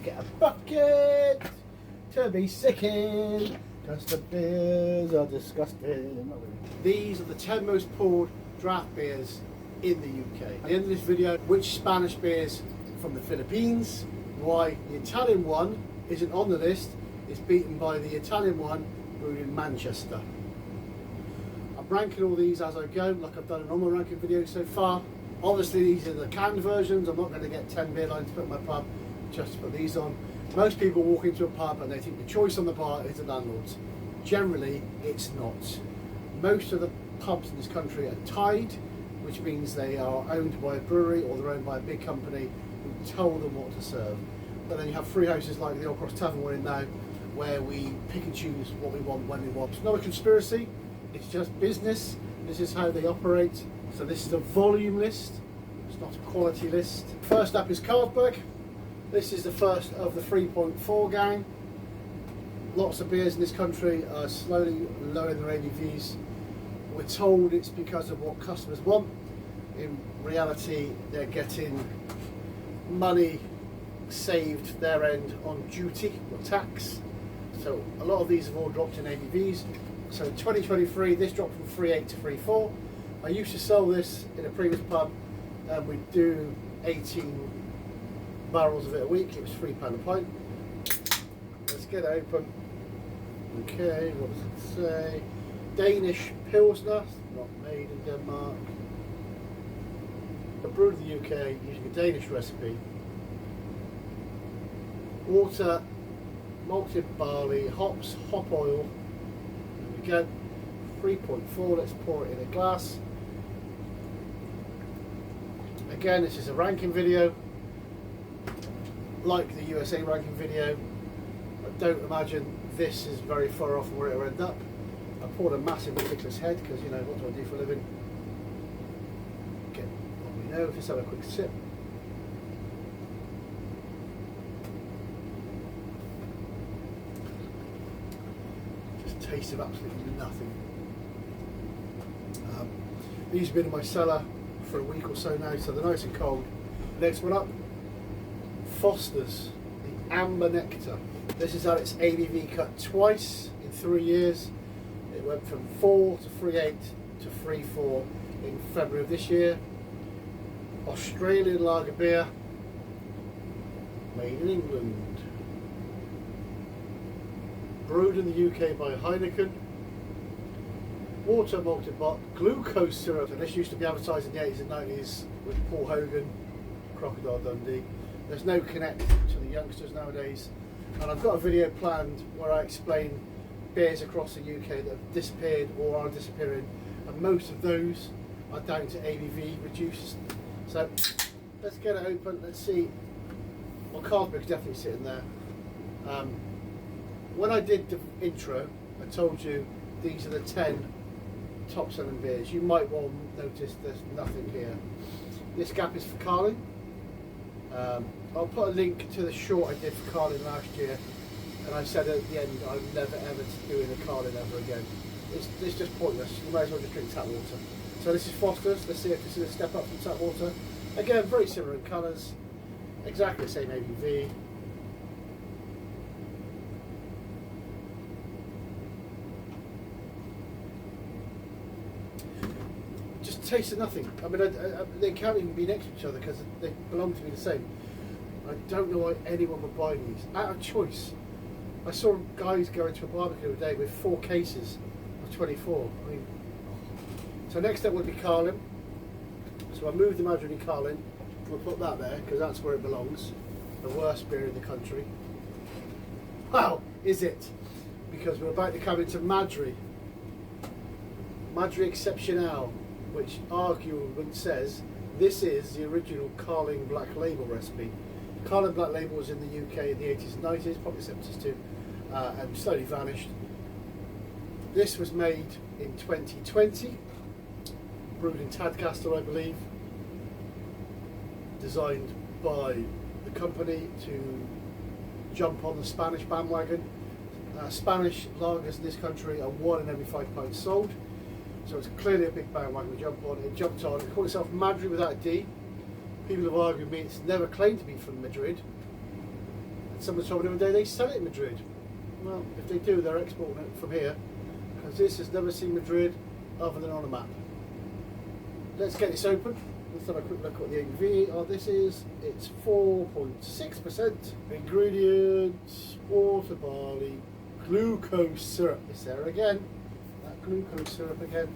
get a bucket to be sick in, because the beers are disgusting. These are the 10 most poured draft beers in the UK. At the end of this video, which Spanish beers from the Philippines, why the Italian one isn't on the list, is beaten by the Italian one brewed in Manchester. I'm ranking all these as I go, like I've done in all my ranking videos so far. Obviously these are the canned versions. I'm not going to get 10 beer lines to put in my pub just to put these on. Most people walk into a pub and they think the choice on the bar is the landlord's. Generally, it's not. Most of the pubs in this country are tied, which means they are owned by a brewery or they're owned by a big company who tell them what to serve. But then you have free houses like the old Cross Tavern we're in now, where we pick and choose what we want when we want. It's not a conspiracy, it's just business. This is how they operate. So this is a volume list, it's not a quality list. First up is Carlsberg. This is the first of the 3.4 gang. Lots of beers in this country are slowly lowering their ABVs. We're told it's because of what customers want. In reality, they're getting money saved their end on duty or tax. So a lot of these have all dropped in ABVs. So in 2023, this dropped from 3.8 to 3.4. I used to sell this in a previous pub and we'd do 18 barrels of it a week. It was £3 a pint. Let's get it open. Okay, what does it say? Danish Pilsner, not made in Denmark. But brewed in the UK using a Danish recipe. Water, malted barley, hops, hop oil. There we go. 3.4, let's pour it in a glass. Again, this is a ranking video. Like the USA ranking video, I don't imagine this is very far off where it'll end up. I poured a massive ridiculous head because, you know, what do I do for a living? Okay, what we know, just have a quick sip. Just taste of absolutely nothing. These have been in my cellar for a week or so now, so they're nice and cold. Next one up, Foster's, the Amber Nectar. This has had its ABV cut twice in 3 years. It went from 4 to 3.8 to 3.4 in February of this year. Australian lager beer, made in England. Brewed in the UK by Heineken. Water malted bot, glucose syrup. And this used to be advertised in the 80s and 90s with Paul Hogan, Crocodile Dundee. There's no connect to the youngsters nowadays. And I've got a video planned where I explain beers across the UK that have disappeared or are disappearing. And most of those are down to ABV reduced. So let's get it open, let's see. Well, Carlsberg's definitely sitting there. When I did the intro, I told you these are the 10 top selling beers. You might well notice there's nothing here. This gap is for Carling. I'll put a link to the short I did for Carling last year, and I said at the end I'm never ever doing a Carling ever again. It's just pointless. You might as well just drink tap water. So this is Foster's. Let's see if this is a step up from tap water. Again, very similar in colours, exactly the same ABV. Taste of nothing. I mean, they can't even be next to each other because they belong to be the same. I don't know why anyone would buy these out of choice. I saw guys going to a barbecue today with 4 cases of 24. I mean, so next up would be Carling. So I moved the Madri Carling. We'll put that there because that's where it belongs. The worst beer in the country. Wow, is it? Because we're about to come into Madri. Madri Exceptional, which argument says this is the original Carling Black Label recipe. Carling Black Label was in the UK in the 80s and 90s, probably 70s too, and slowly vanished. This was made in 2020, brewed in Tadcaster, I believe, designed by the company to jump on the Spanish bandwagon. Spanish lagers in this country are 1 in every 5 pints sold. So it's clearly a big bandwagon to jump on. It jumped on. It called itself Madri without a D. People have argued with me it's never claimed to be from Madrid. someone told me the other day they sell it in Madrid. Well, if they do, they're exporting it from here, because this has never seen Madrid other than on a map. Let's get this open. Let's have a quick look at what the ABV of this is. It's 4.6%. Ingredients: water, barley, glucose syrup. It's there again. That glucose syrup again.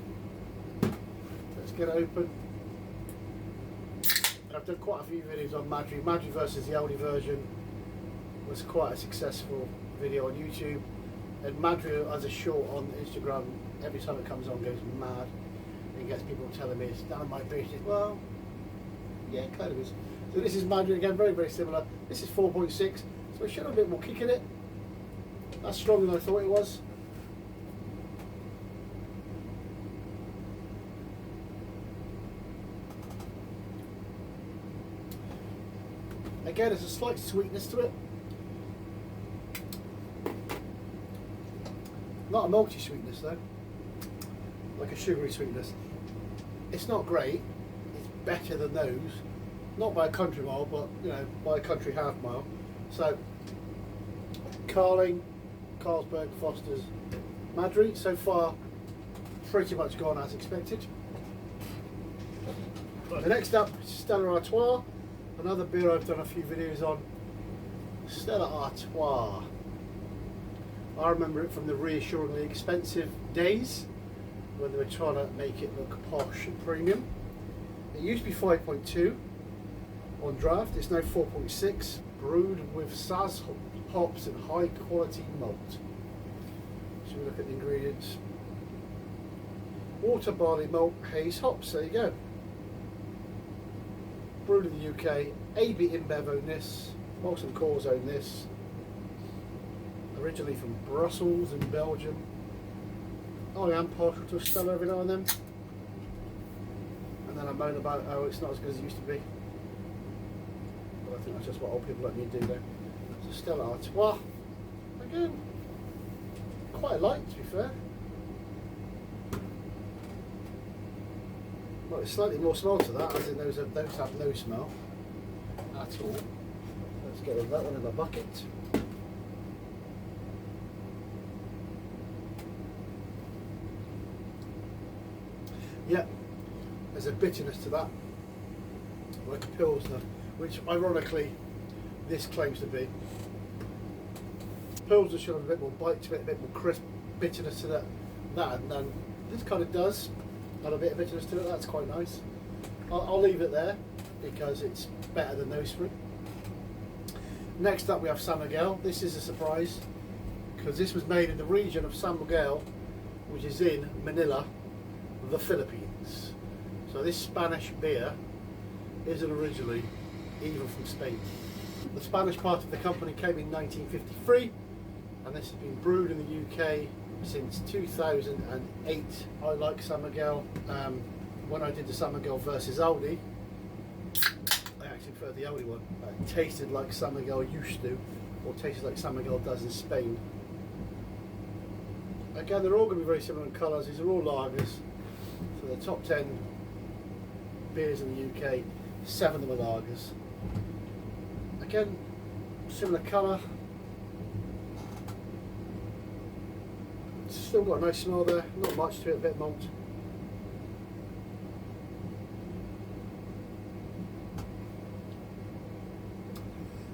Let's get it open. I've done quite a few videos on Madri. Madri versus the Aldi version was quite a successful video on YouTube, and Madri as a short on Instagram, every time it comes on goes mad and gets people telling me it's none of my business. Well, yeah, it kind of is. So this is Madri again, very, very similar. This is 4.6, so it should have a bit more kick in it. That's stronger than I thought it was. Again, there's a slight sweetness to it. Not a malty sweetness though, like a sugary sweetness. It's not great, it's better than those. Not by a country mile, but you know, by a country half mile. So, Carling, Carlsberg, Foster's, Madri, so far pretty much gone as expected. The next up is Stella Artois, another beer I've done a few videos on. Stella Artois. I remember it from the reassuringly expensive days when they were trying to make it look posh and premium. It used to be 5.2 on draft, it's now 4.6, brewed with Saz hops and high quality malt. So we look at the ingredients. Water, barley, malt, haze, hops, there you go. Brewed in the UK, AB InBev own this, Molson Coors own this. Originally from Brussels in Belgium. I am partial to a Stella every now and then. And then I moan about how it's not as good as it used to be. But I think that's just what old people like me do there. So Stella Artois. Again, quite light to be fair. Well, it's slightly more smell to that, as in those have no smell at all. Let's get that one in the bucket. Yeah, there's a bitterness to that, like a Pilsner, which ironically this claims to be. Pilsner should have a bit more bite to it, a bit more crisp bitterness to that, and then this kind of does add a bit of bitterness to it. That's quite nice. I'll leave it there because it's better than those three. Next up we have San Miguel. This is a surprise because this was made in the region of San Miguel, which is in Manila, the Philippines. So this Spanish beer isn't originally even from Spain. The Spanish part of the company came in 1953 and this has been brewed in the UK since 2008. I like San Miguel. When I did the San Miguel versus Aldi, I actually preferred the Aldi one. It tasted like San Miguel used to, or tasted like San Miguel does in Spain. Again, they're all going to be very similar in colours. These are all lagers. So the top 10 beers in the UK, 7 of them are lagers. Again, similar colour. Still got a nice smell there, not much to it, a bit of malt.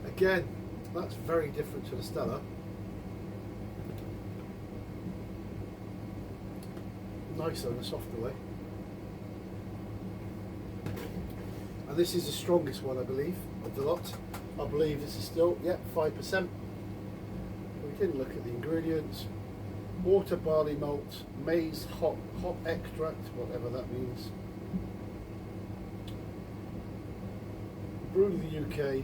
Again, that's very different to the Stella. Nicer in a softer way. And this is the strongest one, I believe, of the lot. I believe this is still, 5%. We didn't look at the ingredients. Water, barley malt, maize, hop extract, whatever that means. Brewed in the UK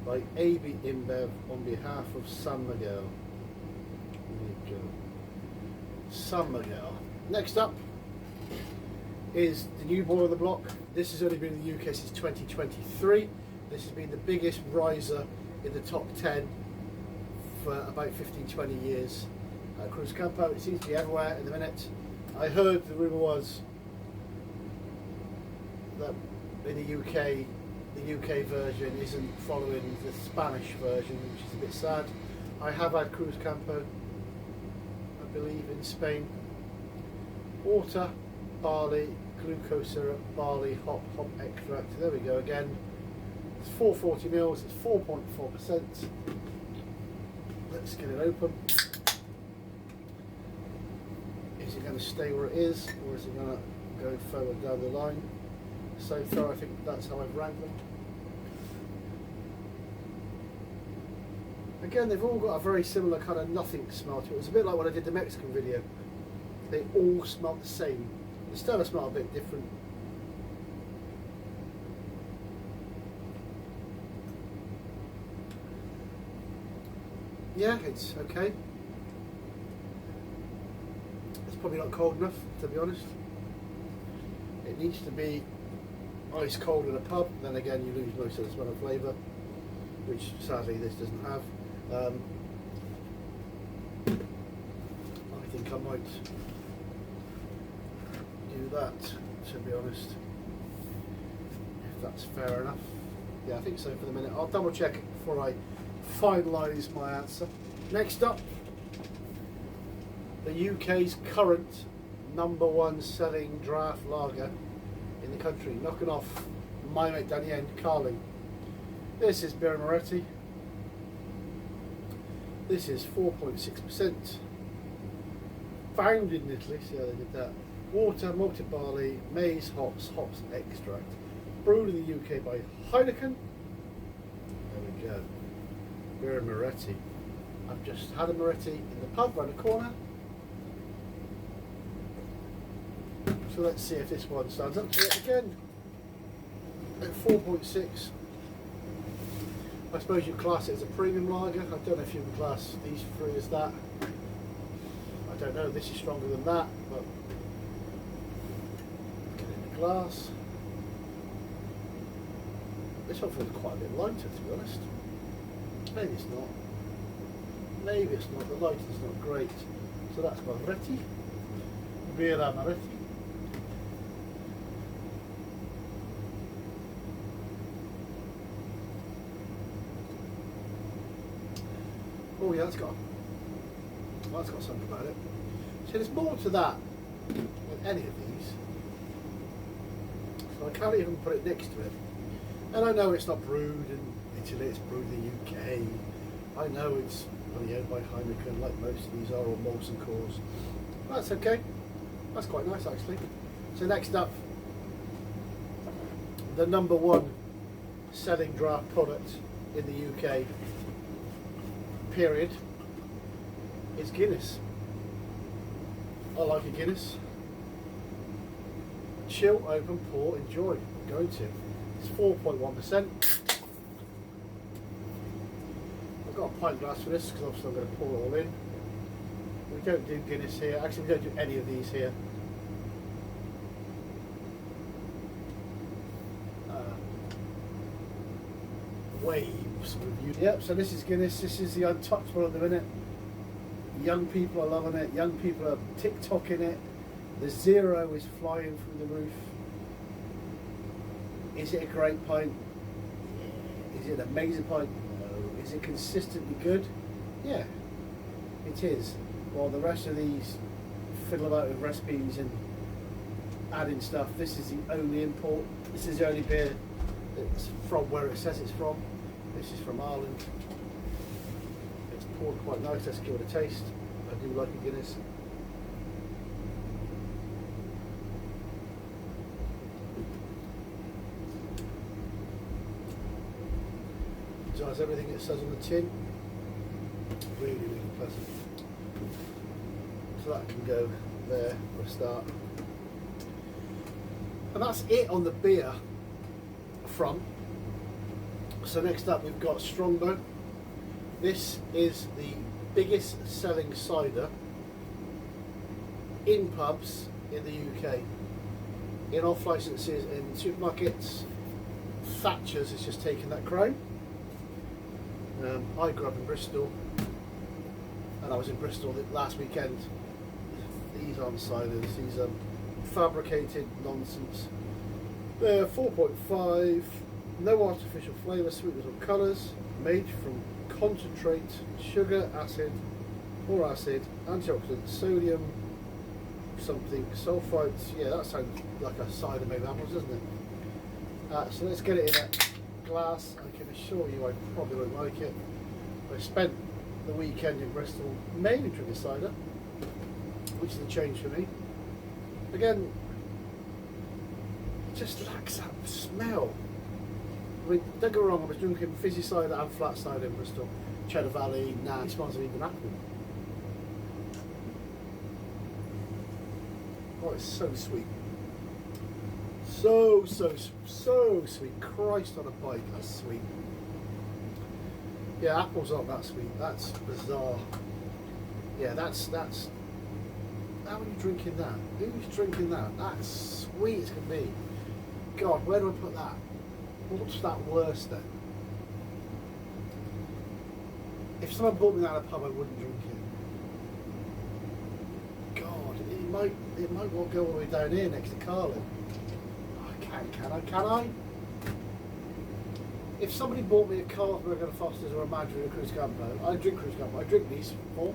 by AB InBev on behalf of San Miguel. San Miguel. Next up is the new boy on the block. This has only been in the UK since 2023. This has been the biggest riser in the top 10 for about 15-20 years. Cruz Campo, it seems to be everywhere in the minute. I heard the rumour was that in the UK the UK version isn't following the Spanish version, which is a bit sad. I have had Cruz Campo, I believe, in Spain. Water, barley, glucose syrup, barley, hop extract. There we go again. It's 440 mils, it's 4.4%. Let's get it open. Is it going to stay where it is, or is it going to go further down the line? So far, I think that's how I've ranked them. Again, they've all got a very similar kind of nothing smell to it. It's a bit like when I did the Mexican video. They all smell the same. The Stella smell a bit different. Yeah, it's okay. It's probably not cold enough, to be honest. It needs to be ice cold in a pub. Then again, you lose most of the smell and flavour, which sadly this doesn't have. I think I might do that, to be honest, if that's fair enough. Yeah, I think so for the minute. I'll double check it before I finalise my answer. Next up, the UK's current #1 selling draft lager in the country, knocking off my mate down the end, Carling. This is Birra Moretti. This is 4.6%. Found in Italy, see how they did that. Water, malted barley, maize, hops extract. Brewed in the UK by Heineken. There we go. Birra Moretti. I've just had a Moretti in the pub round the corner. So let's see if this one stands up to it again. At 4.6. I suppose you class it as a premium lager. I don't know if you can class these three as that. I don't know, this is stronger than that, but get in the glass. This one feels quite a bit lighter, to be honest. Maybe it's not. Maybe it's not. The lighting's not great. So that's Moretti. Birra Moretti. Oh yeah, that's got something about it. So there's more to that with any of these. So I can't even put it next to it. And I know it's not brewed in Italy, it's brewed in the UK. I know it's only owned by Heineken, like most of these are, or Molson Coors. That's okay. That's quite nice actually. So next up, the #1 selling draft product in the UK, period, is Guinness. I like a Guinness. Chill, open, pour, enjoy. I'm going to. It's 4.1%. I've got a pint glass for this because obviously I'm going to pour it all in. We don't do Guinness here. Actually, we don't do any of these here. Waves review. Yep, so this is Guinness. This is the untouchable at the minute. Young people are loving it. Young people are TikToking it. The zero is flying through the roof. Is it a great pint? Yeah. Is it an amazing pint? No. Is it consistently good? Yeah, it is. While the rest of these fiddle about with recipes and adding stuff, this is the only import. This is the only beer that's from where it says it's from. This is from Ireland. It's poured quite nice. Let's give it a taste. I do like a Guinness. It does everything it says on the tin. Really, really pleasant. So that can go there for a start. And that's it on the beer front. So next up we've got Strongbow. This is the biggest selling cider in pubs in the UK. In off licences in supermarkets. Thatcher's has just taken that crown. I grew up in Bristol and I was in Bristol last weekend. These aren't ciders, these are fabricated nonsense. They're 4.5, No artificial flavour, sweeteners or colours. Made from concentrate, sugar, acid, or acid, antioxidants, sodium, something, sulfites. Yeah, that sounds like a cider made with apples, doesn't it? So let's get it in a glass. I can assure you I probably won't like it. I spent the weekend in Bristol mainly drinking cider, which is a change for me. Again, it just lacks that smell. I mean, don't get me wrong, I was drinking fizzy cider and flat cider in Bristol, Cheddar Valley. Nah, it smells of even apple. Oh, it's so sweet. So sweet. Christ on a bike, that's sweet. Yeah, apples aren't that sweet. That's bizarre. Yeah, that's. How are you drinking that? Who's drinking that? That's sweet as can be. God, where do I put that? What's that worse then? If someone bought me that at a pub, I wouldn't drink it. God, it might well go all the way down here next to Carlin. Can I? If somebody bought me a Carlsberg and a Foster's or a Madri and a Cruz Campo, I drink Cruz Campo. I drink these four.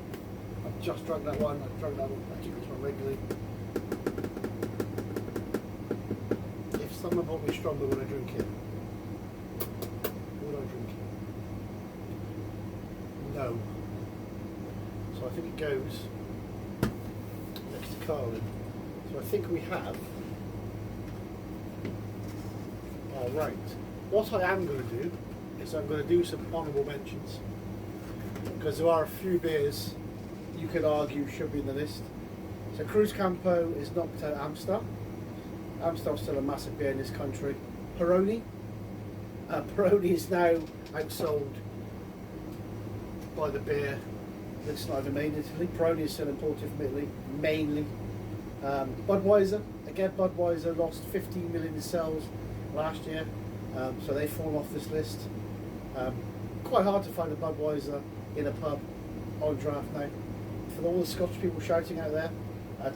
I've just drunk that one. I've drunk that one. I drink this one regularly. If someone bought me Strongbow, would I drink it? Would I drink it? No. So I think it goes next to Carlin. So I think we have. Right. What I am going to do is I'm going to do some honourable mentions, because there are a few beers you could argue should be in the list. So Cruz Campo is knocked out Amstel. Amstel's still a massive beer in this country. Peroni. Peroni is now outsold by the beer that's not even made in Italy. Peroni is still imported from Italy, mainly. Budweiser. Again, Budweiser lost 15 million in sales last year, so they fall off this list. Quite hard to find a Budweiser in a pub on draft now. For all the Scottish people shouting out there,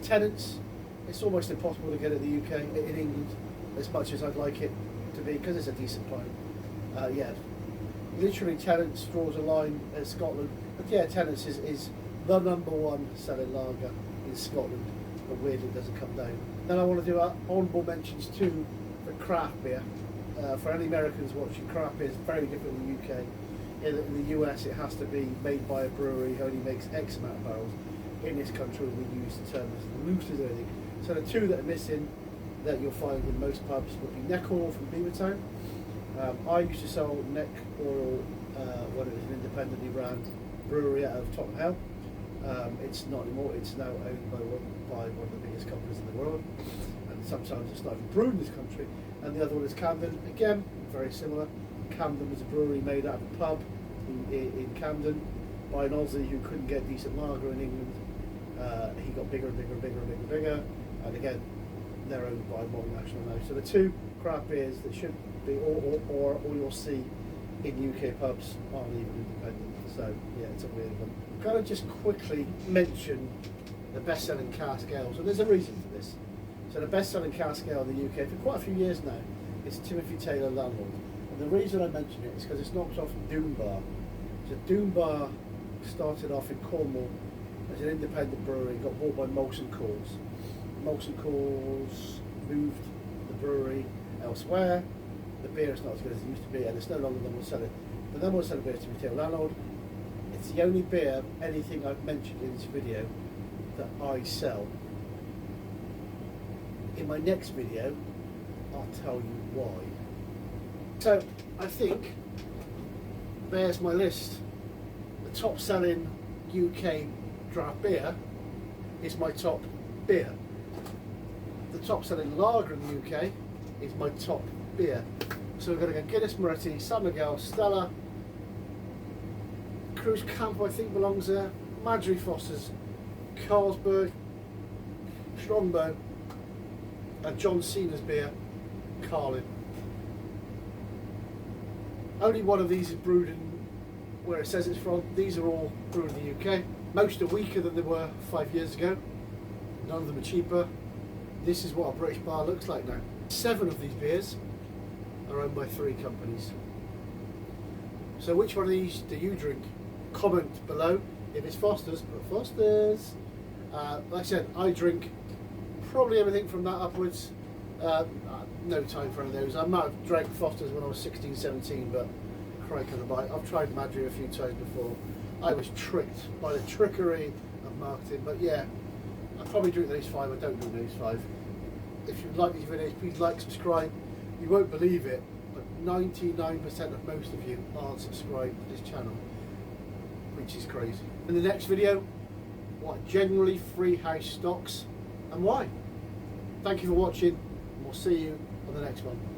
Tennent's, it's almost impossible to get it in the UK, in England, as much as I'd like it to be, because it's a decent pint. Yeah, literally Tennent's draws a line at Scotland, but yeah, Tennent's is the #1 selling lager in Scotland, but weirdly it doesn't come down. Then I want to do honourable mentions too for craft beer. For any Americans watching, craft beer is very different in the UK. In the US, it has to be made by a brewery who only makes X amount of barrels. In this country, we use the term as loose as anything. So the two that are missing that you'll find in most pubs would be Neck Oil from Beavertown. I used to sell Neck Oil when it was an independently run brewery out of Tottenham Hale. It's not anymore. It's now owned by one of the biggest companies in the world, and sometimes it's not even brewed in this country. And the other one is Camden. Again, very similar. Camden was a brewery made out of a pub in Camden by an Aussie who couldn't get decent lager in England. He got bigger and bigger and bigger and bigger and bigger, and again, they're owned by a multinational now. So the two craft beers that should be, or you'll see in UK pubs, aren't even independent. So yeah, it's a weird one. I'm going to just quickly mention the best-selling cask ales, and there's a reason for this. So the best-selling cask ale in the UK for quite a few years now is Timothy Taylor Landlord. And the reason I mention it is because it's knocked off Doombar. So Doombar started off in Cornwall as an independent brewery, got bought by Molson Coors. Molson Coors moved the brewery elsewhere. The beer is not as good as it used to be, and it's no longer the number one seller. The number one seller beer is Timothy Taylor Landlord. It's the only beer, anything I've mentioned in this video, that I sell. In my next video, I'll tell you why. So, I think there's my list. The top selling UK draft beer is my top beer. The top selling lager in the UK is my top beer. So we're going to go Guinness, Moretti, San Miguel, Stella, Cruz Campo I think belongs there, Madri, Foster's, Carlsberg, Strongbow, and John Cena's beer, Carlin. Only one of these is brewed in where it says it's from. These are all brewed in the UK. Most are weaker than they were 5 years ago. None of them are cheaper. This is what a British bar looks like now. 7 of these beers are owned by 3 companies. So which one of these do you drink? Comment below. If it's Foster's, put Foster's. Like I said, I drink probably everything from that upwards. No time for any of those. I might have drank Foster's when I was 16, 17, but crike on the bite. I've tried Madri a few times before. I was tricked by the trickery of marketing, but yeah, I probably drink those 5. I don't drink those 5. If you like these videos, please like, subscribe. You won't believe it, but 99% of most of you aren't subscribed to this channel, which is crazy. In the next video, what are generally free house stocks and why. Thank you for watching, and we'll see you on the next one.